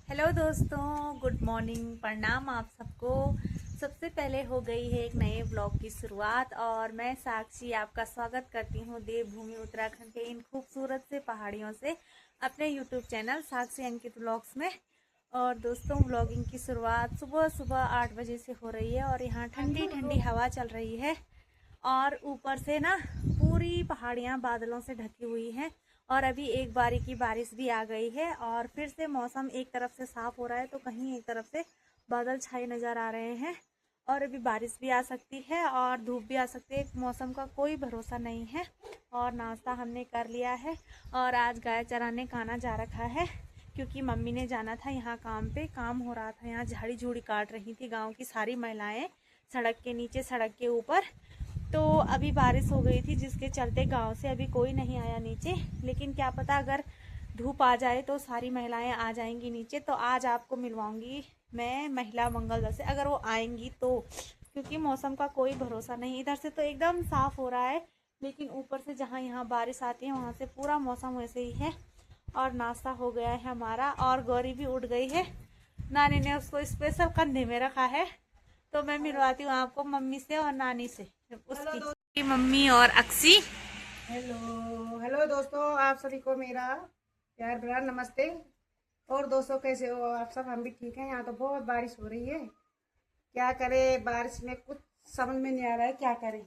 Hello दोस्तों, good morning, प्रणाम आप सबको। सबसे पहले हो गई है एक नए ब्लॉग की शुरुआत और मैं साक्षी आपका स्वागत करती हूँ देवभूमि उत्तराखंड के इन खूबसूरत से पहाड़ियों से अपने यूट्यूब चैनल साक्षी अंकित ब्लॉग्स में। और दोस्तों, ब्लॉगिंग की शुरुआत सुबह सुबह 8 बजे से हो रही है और यहाँ ठंडी ठंडी हवा चल रही है और ऊपर से ना पूरी पहाड़ियाँ बादलों से ढकी हुई हैं और अभी एक बारी की बारिश भी आ गई है और फिर से मौसम एक तरफ से साफ हो रहा है तो कहीं एक तरफ से बादल छाए नज़र आ रहे हैं और अभी बारिश भी आ सकती है और धूप भी आ सकती है। मौसम का कोई भरोसा नहीं है। और नाश्ता हमने कर लिया है और आज गाय चराने काना जा रखा है क्योंकि मम्मी ने जाना था यहाँ काम पे। काम हो रहा था, यहाँ झाड़ी झूड़ी काट रही थी गाँव की सारी महिलाएँ सड़क के नीचे, सड़क के ऊपर। तो अभी बारिश हो गई थी जिसके चलते गांव से अभी कोई नहीं आया नीचे, लेकिन क्या पता अगर धूप आ जाए तो सारी महिलाएं आ जाएंगी नीचे। तो आज आपको मिलवाऊंगी मैं महिला मंगल दल से, अगर वो आएंगी तो, क्योंकि मौसम का कोई भरोसा नहीं। इधर से तो एकदम साफ हो रहा है लेकिन ऊपर से जहाँ यहाँ बारिश आती है वहाँ से पूरा मौसम वैसे ही है। और नाश्ता हो गया है हमारा और गौरी भी उठ गई है। नानी ने उसको स्पेशल कंधे में रखा है। तो मैं मिलवाती हूँ आपको मम्मी से और नानी से, उसकी मम्मी और अक्सी। हेलो हेलो दोस्तों, आप सभी को मेरा प्यार भरा नमस्ते। और दोस्तों, कैसे हो आप सब? हम भी ठीक हैं। यहाँ तो बहुत बारिश हो रही है, क्या करें, बारिश में कुछ समझ में नहीं आ रहा है क्या करें।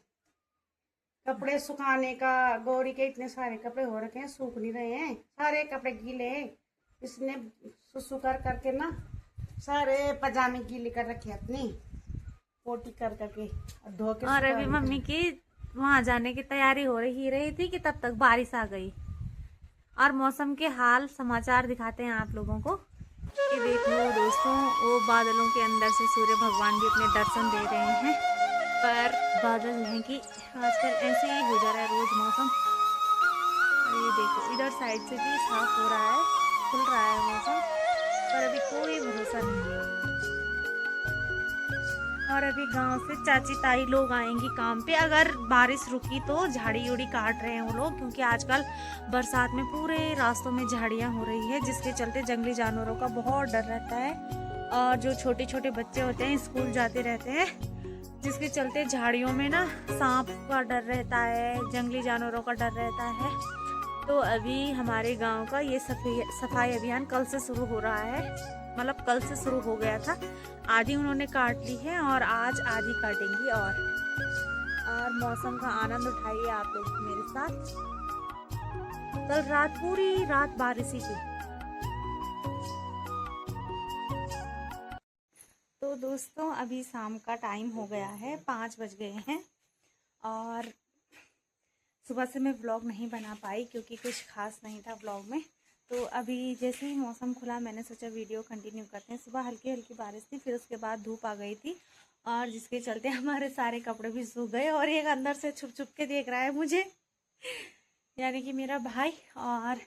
कपड़े सुखाने का, गौरी के इतने सारे कपड़े हो रखे हैं, सूख नहीं रहे हैं, सारे कपड़े गीले हैं। इसने सुसु कर करके ना सारे पजामे गीले कर रखे अपनी, पोटी कर करके धो के। और अभी मम्मी की वहां जाने की तैयारी हो रही थी कि तब तक बारिश आ गई। और मौसम के हाल समाचार दिखाते हैं आप लोगों को। ये देख लो दोस्तों, वो बादलों के अंदर से सूर्य भगवान भी अपने दर्शन दे रहे हैं, पर बादल नहीं कि आजकल ऐसे ही हो जा रहा है रोज मौसम। और ये देखो इधर साइड से भी साफ हो रहा है, खुल रहा है मौसम, पर अभी कोई भरोसा नहीं है। और अभी गांव से चाची ताई लोग आएंगी काम पे, अगर बारिश रुकी तो। झाड़ी उड़ी काट रहे हैं वो लोग क्योंकि आजकल बरसात में पूरे रास्तों में झाड़ियां हो रही है जिसके चलते जंगली जानवरों का बहुत डर रहता है। और जो छोटे छोटे बच्चे होते हैं स्कूल जाते रहते हैं, जिसके चलते झाड़ियों में ना सांप का डर रहता है, जंगली जानवरों का डर रहता है। तो अभी हमारे गाँव का ये सफाई अभियान कल से शुरू हो रहा है, मतलब कल से शुरू हो गया था। आधी उन्होंने काट ली है और आज आधी काटेंगी। और मौसम का आनंद उठाइए आप लोग मेरे साथ। कल रात पूरी रात बारिश ही थी। तो दोस्तों, अभी शाम का टाइम हो गया है, 5 बज गए हैं और सुबह से मैं व्लॉग नहीं बना पाई क्योंकि कुछ खास नहीं था व्लॉग में। तो अभी जैसे ही मौसम खुला मैंने सोचा वीडियो कंटिन्यू करते हैं। सुबह हल्की हल्की बारिश थी, फिर उसके बाद धूप आ गई थी और जिसके चलते हमारे सारे कपड़े भी सूख गए। और एक अंदर से छुप छुप के देख रहा है मुझे, यानी कि मेरा भाई। और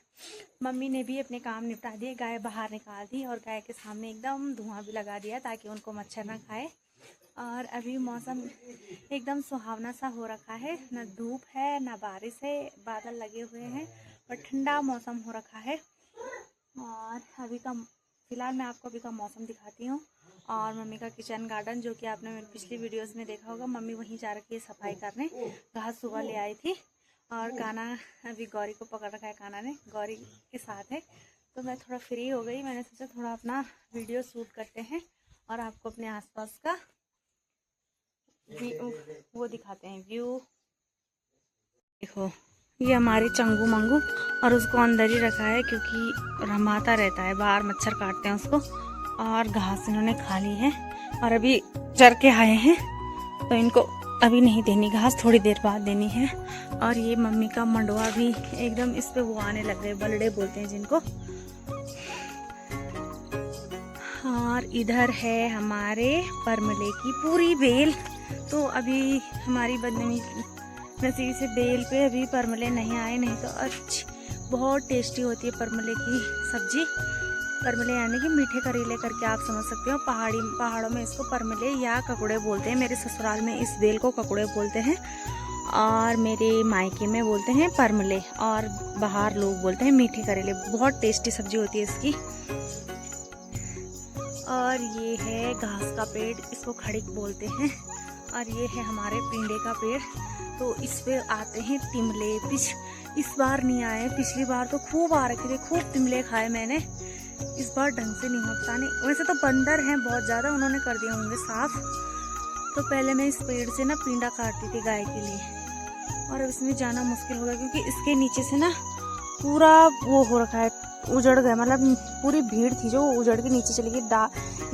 मम्मी ने भी अपने काम निपटा दिए, गाय बाहर निकाल दी और गाय के सामने एकदम धुआं भी लगा दिया ताकि उनको मच्छर ना खाए। और अभी मौसम एकदम सुहावना सा हो रखा है, न धूप है न बारिश है, बादल लगे हुए हैं और ठंडा मौसम हो रखा है। और अभी का फिलहाल मैं आपको अभी का मौसम दिखाती हूँ। और मम्मी का किचन गार्डन, जो कि आपने मेरी पिछली वीडियोस में देखा होगा, मम्मी वहीं जा रखी है सफाई करने। घास सुबह ले आई थी और काना अभी गौरी को पकड़ रखा है, काना ने गौरी के साथ है। तो मैं थोड़ा फ्री हो गई, मैंने सोचा थोड़ा अपना वीडियो शूट करते हैं और आपको अपने आसपास का वो दिखाते हैं, व्यू। देखो ये हमारे चंगू मंगू, और उसको अंदर ही रखा है क्योंकि रमाता रहता है, बाहर मच्छर काटते हैं उसको। और घास इन्होंने खा ली है और अभी चर के आए हैं तो इनको अभी नहीं देनी घास, थोड़ी देर बाद देनी है। और ये मम्मी का मंडवा भी एकदम इस पे वो आने लग गए, बलड़े बोलते हैं जिनको। और इधर है हमारे परमले की पूरी बेल। तो अभी हमारी नसीब से बेल पे अभी परमले नहीं आए, नहीं तो अच्छी बहुत टेस्टी होती है परमले की सब्जी। परमले यानी कि मीठे करेले करके आप समझ सकते हो। पहाड़ों में इसको परमले या ककुड़े बोलते हैं। मेरे ससुराल में इस बेल को ककुड़े बोलते हैं और मेरे मायके में बोलते हैं परमले, और बाहर लोग बोलते हैं मीठे करेले। बहुत टेस्टी सब्जी होती है इसकी। और ये है घास का पेड़, इसको खड़िक बोलते हैं। और ये है हमारे पिंडे का पेड़। तो इस पे आते हैं तिमले। इस बार नहीं आए, पिछली बार तो खूब आ रखे थे, खूब तिमले खाए मैंने। इस बार ढंग से नहीं हो, पता नहीं। वैसे तो बंदर हैं बहुत ज़्यादा, उन्होंने कर दिए होंगे साफ। तो पहले मैं इस पेड़ से ना पिंडा काटती थी गाय के लिए, और अब इसमें जाना मुश्किल हो गया क्योंकि इसके नीचे से ना पूरा वो हो रखा है, उजड़ गया। मतलब पूरी भीड़ थी जो उजड़ के नीचे चली गई।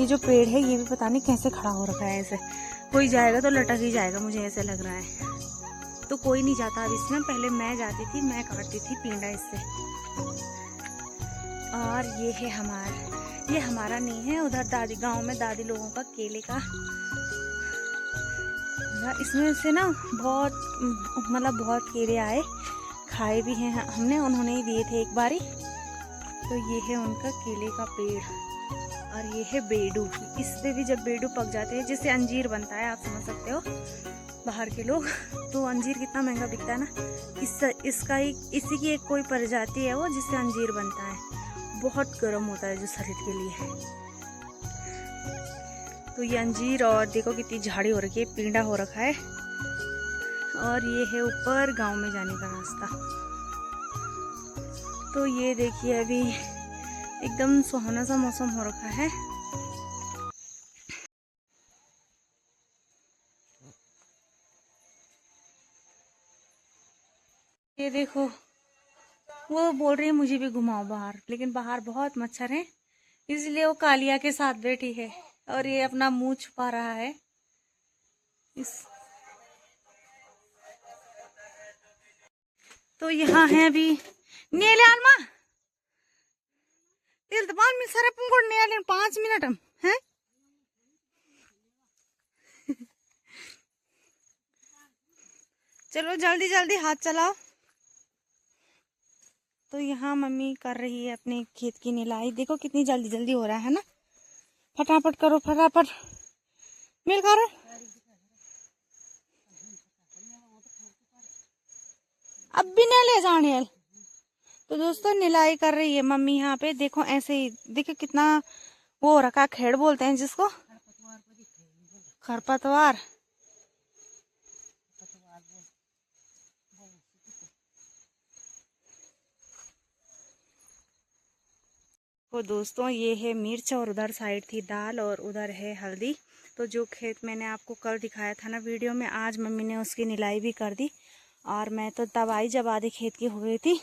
ये जो पेड़ है ये भी पता नहीं कैसे खड़ा हो रखा है, ऐसे कोई जाएगा तो लटक ही जाएगा, मुझे ऐसे लग रहा है। तो कोई नहीं जाता अब इसमें, पहले मैं जाती थी, मैं काटती थी पिंडा इससे। और ये हमारा नहीं है, उधर दादी गांव में दादी लोगों का केले का। इसमें से ना बहुत केले आए, खाए भी हैं हमने, उन्होंने ही दिए थे एक बारी। तो ये है उनका केले का पेड़। और ये है बेडू। इस पे भी जब बेडू पक जाते हैं, जिससे अंजीर बनता है, आप समझ सकते हो बाहर के लोग। तो अंजीर कितना महंगा बिकता है ना। इसी की एक कोई प्रजाति है वो, जिससे अंजीर बनता है। बहुत गर्म होता है जो शरीर के लिए। तो ये अंजीर, और देखो कितनी झाड़ी हो रखी है, पिंडा हो रखा है। और ये है ऊपर गांव में जाने का रास्ता। तो ये देखिए अभी एकदम सुहाना सा मौसम हो रखा है। ये देखो, वो बोल रही है मुझे भी घुमाओ बाहर, लेकिन बाहर बहुत मच्छर है, इसलिए वो कालिया के साथ बैठी है। और ये अपना मुंह छुपा रहा है। तो यहाँ है अभी नेल्यान मा तेल तो 5 मिनट सारा पंगोड़ नेल्यान 5 मिनट हम हैं। चलो जल्दी जल्दी हाथ चलाओ। तो यहाँ मम्मी कर रही है अपने खेत की निलाई। देखो कितनी जल्दी जल्दी हो रहा है ना, फटाफट करो, फटाफट मिल करो। अब भी नहीं ले जाने। तो दोस्तों निलाई कर रही है मम्मी यहाँ पे। देखो ऐसे ही, देखो कितना वो हो रखा, खेड़ बोलते हैं जिसको, खरपतवार। तो दोस्तों ये है मिर्च, और उधर साइड थी दाल, और उधर है हल्दी। तो जो खेत मैंने आपको कल दिखाया था ना वीडियो में, आज मम्मी ने उसकी निलाई भी कर दी। और मैं तो तब आई जब आधी खेत की हो गई थी,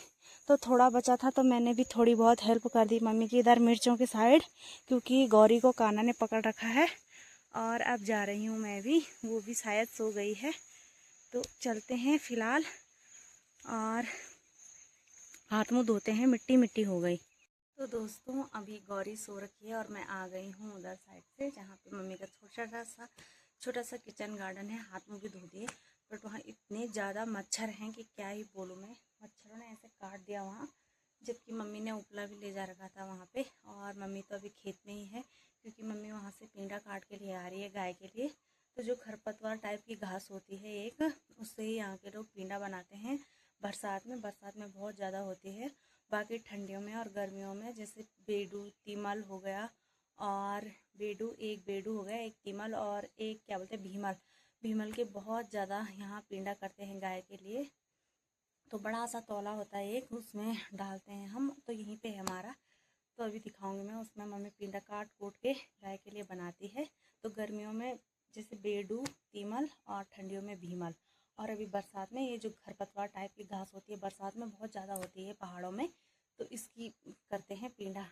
तो थोड़ा बचा था, तो मैंने भी थोड़ी बहुत हेल्प कर दी मम्मी की इधर मिर्चों के साइड, क्योंकि गौरी को कान्हा ने पकड़ रखा है। और अब जा रही हूँ मैं भी, वो भी शायद सो गई है। तो चलते हैं फिलहाल, और हाथ मुँह धोते हैं, मिट्टी मिट्टी हो गई। तो दोस्तों अभी गौरी सो रखी है, और मैं आ गई हूँ उधर साइड से, जहाँ पे मम्मी का छोटा सा किचन गार्डन है। हाथ मुँह भी धो दिए, बट वहाँ इतने ज़्यादा मच्छर हैं कि क्या ही बोलूँ मैं। मच्छरों ने ऐसे काट दिया वहाँ, जबकि मम्मी ने उपला भी ले जा रखा था वहाँ पे। और मम्मी तो अभी खेत में ही है, क्योंकि मम्मी वहाँ से पिंडा काट के लिए आ रही है गाय के लिए। तो जो खरपतवार टाइप की घास होती है एक, उससे ही यहाँ के लोग पिंडा बनाते हैं। बरसात में बहुत ज़्यादा होती है। बाकी ठंडियों में और गर्मियों में, जैसे बेडू तीमल हो गया, और एक बेडू हो गया, एक तीमल, और एक क्या बोलते हैं भीमल के बहुत ज़्यादा यहाँ पिंडा करते हैं गाय के लिए। तो बड़ा सा तौला होता है एक, उसमें डालते हैं हम। तो यहीं पे है हमारा। तो अभी दिखाऊंगी मैं, उसमें मम्मी पिंडा काट कूट के गाय के लिए बनाती है। तो गर्मियों में जैसे बेडू तीमल, और ठंडियों में भीमल। और अभी बरसात में ये जो खरपतवार टाइप की घास होती है, बरसात में बहुत ज़्यादा होती है पहाड़ों में, तो इसकी करते हैं पिंडा।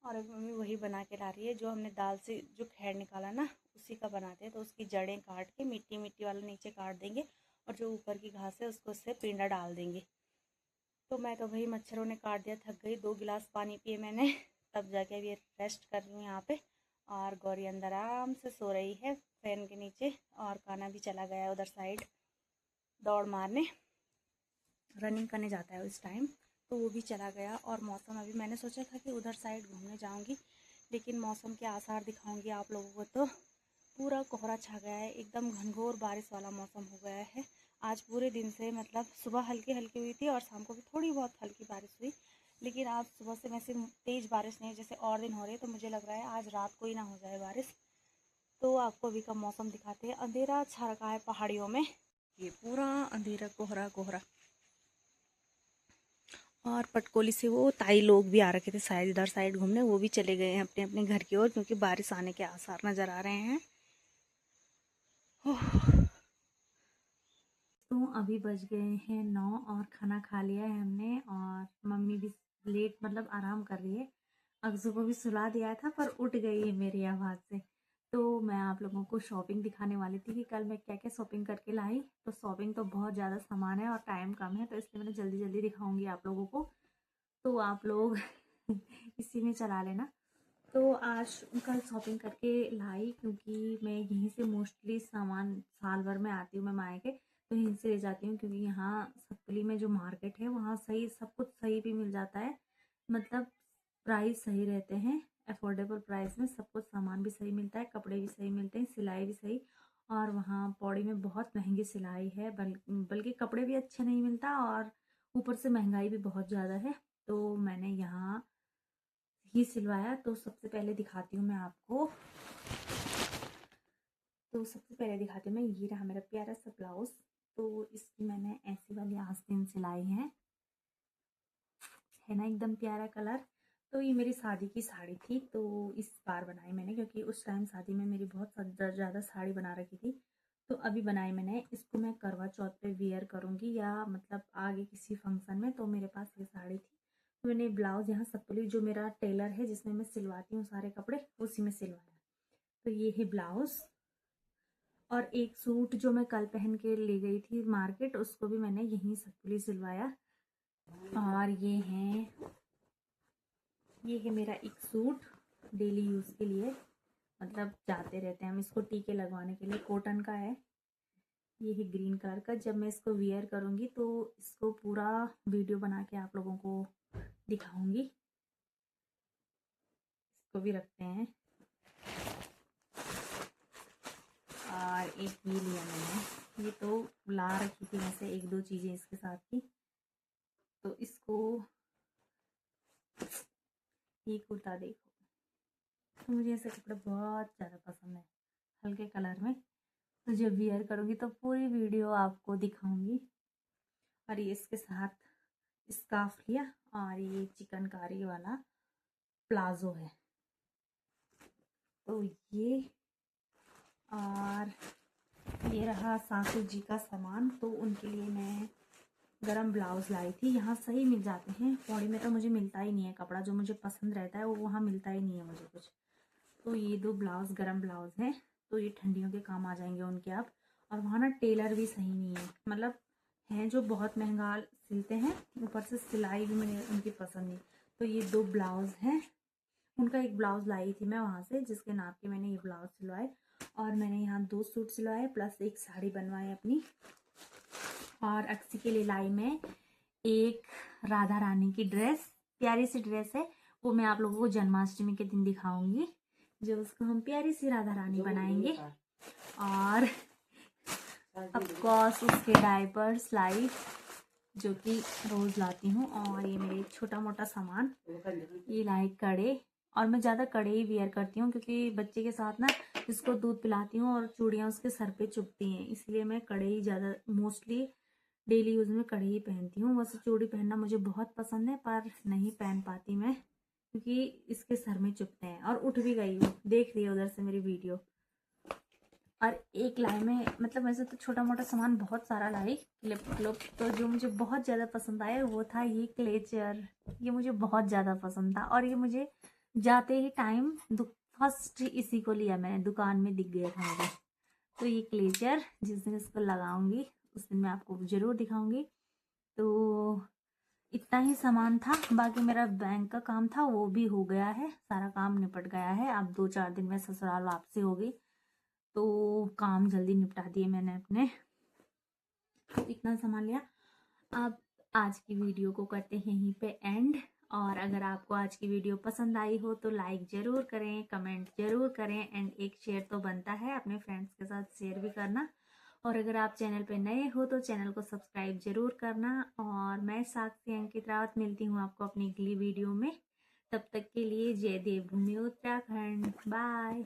और अभी मम्मी वही बना के ला रही है, जो हमने दाल से जो खेड़ निकाला ना, उसी का बनाते हैं। तो उसकी जड़ें काट के मिट्टी मिट्टी वाला नीचे काट देंगे, और जो ऊपर की घास है उसको उससे पिंडा डाल देंगे। तो मैं तो भाई मच्छरों ने काट दिया, थक गई। 2 गिलास पानी पिए मैंने, तब जाके अभी रेस्ट कर रही हूँ यहाँ पे। और गौरी अंदर आराम से सो रही है फैन के नीचे, और कान्हा भी चला गया उधर साइड दौड़ मारने, रनिंग करने जाता है उस टाइम, तो वो भी चला गया। और मौसम, अभी मैंने सोचा था कि उधर साइड घूमने जाऊंगी, लेकिन मौसम के आसार दिखाऊंगी आप लोगों को, तो पूरा कोहरा छा गया है, एकदम घनघोर बारिश वाला मौसम हो गया है। आज पूरे दिन से, मतलब सुबह हल्की हल्की हुई थी, और शाम को भी थोड़ी बहुत हल्की बारिश हुई, लेकिन आज सुबह से वैसे तेज़ बारिश नहीं है जैसे और दिन हो रही है, तो मुझे लग रहा है आज रात को ही ना हो जाए बारिश। तो आपको अभी का मौसम दिखाते हैं। अंधेरा छा रखा है पहाड़ियों में, ये पूरा अंधेरा कोहरा कोहरा। और पटकोली से वो ताई लोग भी आ रखे थे शायद इधर साइड घूमने, वो भी चले गए हैं अपने अपने घर की ओर, क्योंकि बारिश आने के आसार नज़र आ रहे हैं। तो अभी बज गए हैं 9 और खाना खा लिया है हमने, और मम्मी भी लेट मतलब आराम कर रही है। अगजू को भी सुला दिया था पर उठ गई है मेरी आवाज़ से। तो मैं आप लोगों को शॉपिंग दिखाने वाली थी कि कल मैं क्या क्या शॉपिंग करके लाई। तो शॉपिंग तो बहुत ज़्यादा सामान है और टाइम कम है, तो इसलिए मैंने जल्दी जल्दी दिखाऊंगी आप लोगों को, तो आप लोग इसी में चला लेना। तो आज कल शॉपिंग करके लाई, क्योंकि मैं यहीं से मोस्टली सामान साल भर में आती हूँ मैं मायके, तो यहीं से ले जाती हूँ, क्योंकि यहाँ सतपुली में जो मार्केट है वहाँ सही सब कुछ सही भी मिल जाता है, मतलब प्राइस सही रहते हैं, अफोर्डेबल प्राइस में सब कुछ सामान भी सही मिलता है, कपड़े भी सही मिलते हैं, सिलाई भी सही। और वहाँ पौड़ी में बहुत महंगी सिलाई है, बल्कि कपड़े भी अच्छे नहीं मिलता, और ऊपर से महंगाई भी बहुत ज़्यादा है। तो मैंने यहाँ ही सिलवाया। तो सबसे पहले दिखाती हूँ मैं आपको, तो सबसे पहले दिखाती हूँ मैं, ये रहा मेरा प्यारा सा ब्लाउज। तो इसकी मैंने ऐसी वाली आस्तीन सिलाई है ना, एकदम प्यारा कलर। तो ये मेरी शादी की साड़ी थी, तो इस बार बनाई मैंने, क्योंकि उस टाइम शादी में मेरी बहुत ज़्यादा साड़ी बना रखी थी। तो अभी बनाई मैंने इसको, मैं करवा चौथ पे वियर करूँगी या मतलब आगे किसी फंक्शन में, तो मेरे पास ये साड़ी थी। तो मैंने ब्लाउज यहाँ सतपुली जो मेरा टेलर है जिसमें मैं सिलवाती हूँ सारे कपड़े, उसी में सिलवाया। तो ये है ब्लाउज। और एक सूट जो मैं कल पहन के ले गई थी मार्केट, उसको भी मैंने यहीं सतपुली सिलवाया। और ये है मेरा एक सूट डेली यूज़ के लिए, मतलब जाते रहते हैं हम इसको टीके लगवाने के लिए, कॉटन का है। ये है ग्रीन कलर का। जब मैं इसको वियर करूँगी तो इसको पूरा वीडियो बना के आप लोगों को दिखाऊंगी। इसको भी रखते हैं। और एक ये लिया मैंने, ये तो ला रखी थी वैसे एक दो चीज़ें इसके साथ की। तो इसको, ये कुर्ता देखो, तो मुझे ऐसे कपड़े बहुत ज़्यादा पसंद है हल्के कलर में। तो जब वियर करूँगी तो पूरी वीडियो आपको दिखाऊंगी। और ये इसके साथ स्कार्फ लिया, और ये चिकनकारी वाला प्लाजो है। तो ये, और ये रहा सासू जी का सामान। तो उनके लिए मैं गरम ब्लाउज़ लाई थी, यहाँ सही मिल जाते हैं, पौड़ी में तो मुझे मिलता ही नहीं है कपड़ा जो मुझे पसंद रहता है, वो वहाँ मिलता ही नहीं है मुझे कुछ। तो ये दो ब्लाउज़ गरम ब्लाउज़ हैं, तो ये ठंडियों के काम आ जाएंगे उनके आप। और वहाँ ना टेलर भी सही नहीं है, मतलब हैं जो बहुत महंगा सिलते हैं, ऊपर से सिलाई भी मुझे उनकी पसंद नहीं। तो ये दो ब्लाउज़ हैं, उनका एक ब्लाउज़ लाई थी मैं वहाँ से जिसके नाप के मैंने ये ब्लाउज़ सिलवाए। और मैंने यहाँ 2 सूट सिलवाए प्लस एक साड़ी बनवाई अपनी। और अक्सी के लिए लाई मैं एक राधा रानी की ड्रेस, प्यारी सी ड्रेस है, वो मैं आप लोगों को जन्माष्टमी के दिन दिखाऊंगी, जो उसको हम प्यारी सी राधा रानी बनाएंगे। और ऑफकोर्स उसके डायपर्स लाई, जो कि रोज़ लाती हूँ। और ये मेरे छोटा मोटा सामान, ये लाई कड़े, और मैं ज़्यादा कड़े ही वियर करती हूँ, क्योंकि बच्चे के साथ ना इसको दूध पिलाती हूँ और चूड़ियाँ उसके सर पे चुभती हैं, इसलिए मैं कड़े ही ज़्यादा मोस्टली डेली यूज़ में कड़े ही पहनती हूँ। वैसे चूड़ी पहनना मुझे बहुत पसंद है, पर नहीं पहन पाती मैं, क्योंकि इसके सर में चुभते हैं। और उठ भी गई हूँ, देख रही है उधर से मेरी वीडियो। और एक लाई में, मतलब वैसे तो छोटा मोटा सामान बहुत सारा लाई, क्लिप क्लिप। तो जो मुझे बहुत ज़्यादा पसंद आया वो था ये क्लेचर, ये मुझे बहुत ज़्यादा पसंद था, और ये मुझे जाते ही टाइम फर्स्ट इसी को लिया मैंने, दुकान में दिख गया था मुझे। तो ये क्लेचर जिस दिन इसको लगाऊंगी उस दिन मैं आपको ज़रूर दिखाऊंगी। तो इतना ही सामान था, बाकी मेरा बैंक का काम था वो भी हो गया है, सारा काम निपट गया है। अब 2-4 दिन में ससुराल वापसी होगी, तो काम जल्दी निपटा दिए मैंने अपने। तो इतना सामान लिया। अब आज की वीडियो को करते हैं यहीं पे एंड। और अगर आपको आज की वीडियो पसंद आई हो तो लाइक ज़रूर करें, कमेंट ज़रूर करें, एंड एक शेयर तो बनता है, अपने फ्रेंड्स के साथ शेयर भी करना। और अगर आप चैनल पे नए हो तो चैनल को सब्सक्राइब जरूर करना। और मैं साक्षी अंकित रावत मिलती हूँ आपको अपनी अगली वीडियो में। तब तक के लिए जय देवभूमि उत्तराखंड। बाय।